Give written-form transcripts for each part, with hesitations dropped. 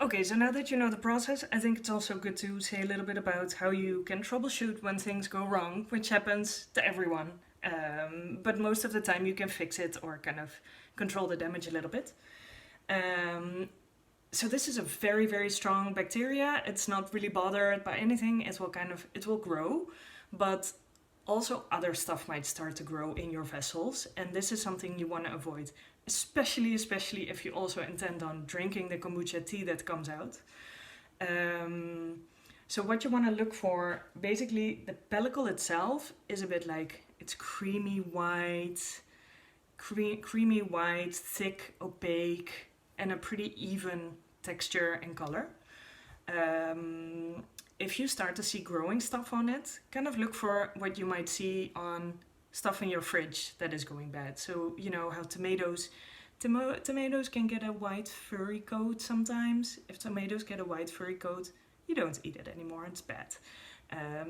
Okay, so now that you know the process, I think it's also good to say a little bit about how you can troubleshoot when things go wrong, which happens to everyone. But most of the time you can fix it or kind of control the damage a little bit. Um, so this is a very, very strong bacteria. It's not really bothered by anything. It will grow, but also other stuff might start to grow in your vessels, and this is something you want to avoid, especially if you also intend on drinking the kombucha tea that comes out. So what you want to look for, basically the pellicle itself is a bit like, it's creamy white, thick, opaque, and a pretty even texture and color. If you start to see growing stuff on it, kind of look for what you might see on stuff in your fridge that is going bad. So you know how tomatoes can get a white furry coat sometimes. If tomatoes get a white furry coat, you don't eat it anymore, it's bad.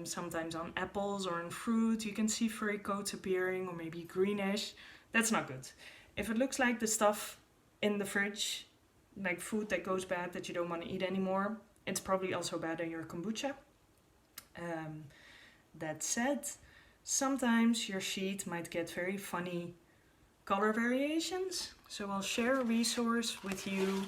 Sometimes on apples or in fruit you can see furry coats appearing, or maybe greenish. That's not good. If it looks like the stuff in the fridge, like food that goes bad that you don't want to eat anymore, it's probably also bad in your kombucha. That said, sometimes your sheet might get very funny color variations. So I'll share a resource with you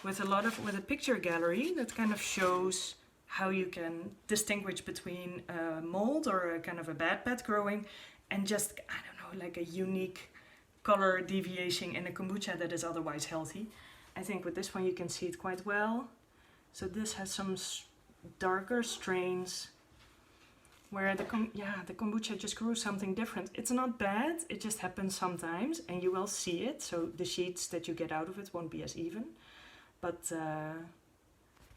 with a picture gallery that kind of shows how you can distinguish between a mold or a kind of a bad bed growing and just, I don't know, like a unique color deviation in a kombucha that is otherwise healthy. I think with this one you can see it quite well. So this has some darker strains where the kombucha just grew something different. It's not bad, it just happens sometimes, and you will see it. So the sheets that you get out of it won't be as even. But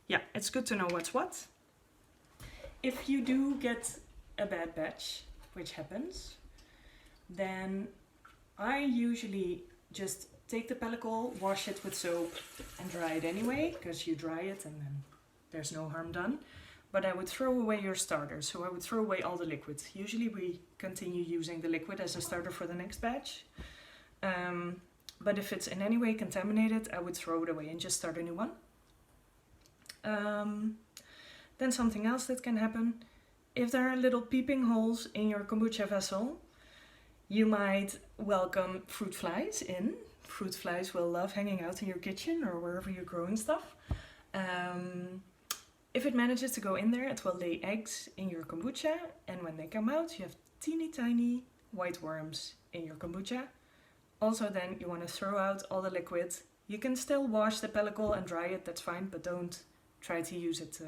yeah, it's good to know what's what. If you do get a bad batch, which happens, then I usually just take the pellicle, wash it with soap and dry it anyway, because you dry it and then there's no harm done. But I would throw away your starter, so I would throw away all the liquid. Usually we continue using the liquid as a starter for the next batch. But if it's in any way contaminated, I would throw it away and just start a new one. Then something else that can happen, if there are little peeping holes in your kombucha vessel, you might welcome fruit flies in. Fruit flies will love hanging out in your kitchen or wherever you're growing stuff. If it manages to go in there, it will lay eggs in your kombucha, and when they come out, you have teeny tiny white worms in your kombucha. Also then you want to throw out all the liquid. You can still wash the pellicle and dry it, that's fine, but don't try to use it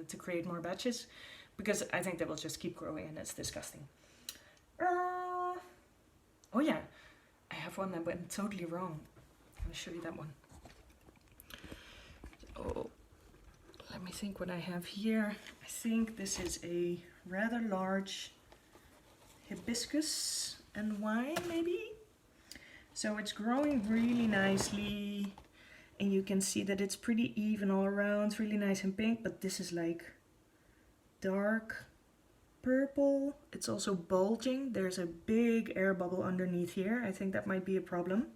to create more batches, because I think they will just keep growing and it's disgusting. Oh yeah, I have one that went totally wrong. I'm going to show you that one. Oh, let me think what I have here. I think this is a rather large hibiscus and wine, maybe? So it's growing really nicely, and you can see that it's pretty even all around, really nice and pink, but this is like dark purple. It's also bulging. There's a big air bubble underneath here. I think that might be a problem.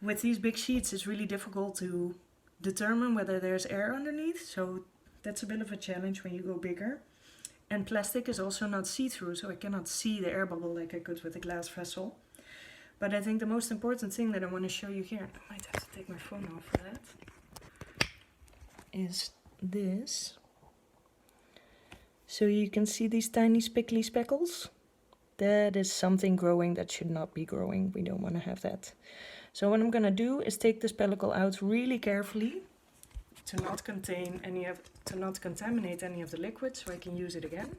With these big sheets, it's really difficult to determine whether there's air underneath, so that's a bit of a challenge when you go bigger. And plastic is also not see-through, so I cannot see the air bubble like I could with a glass vessel. But I think the most important thing that I want to show you here, I might have to take my phone off for that, is this. So you can see these tiny spickly speckles? That is something growing that should not be growing. We don't want to have that. So what I'm going to do is take this pellicle out really carefully to not contaminate any of the liquid, so I can use it again.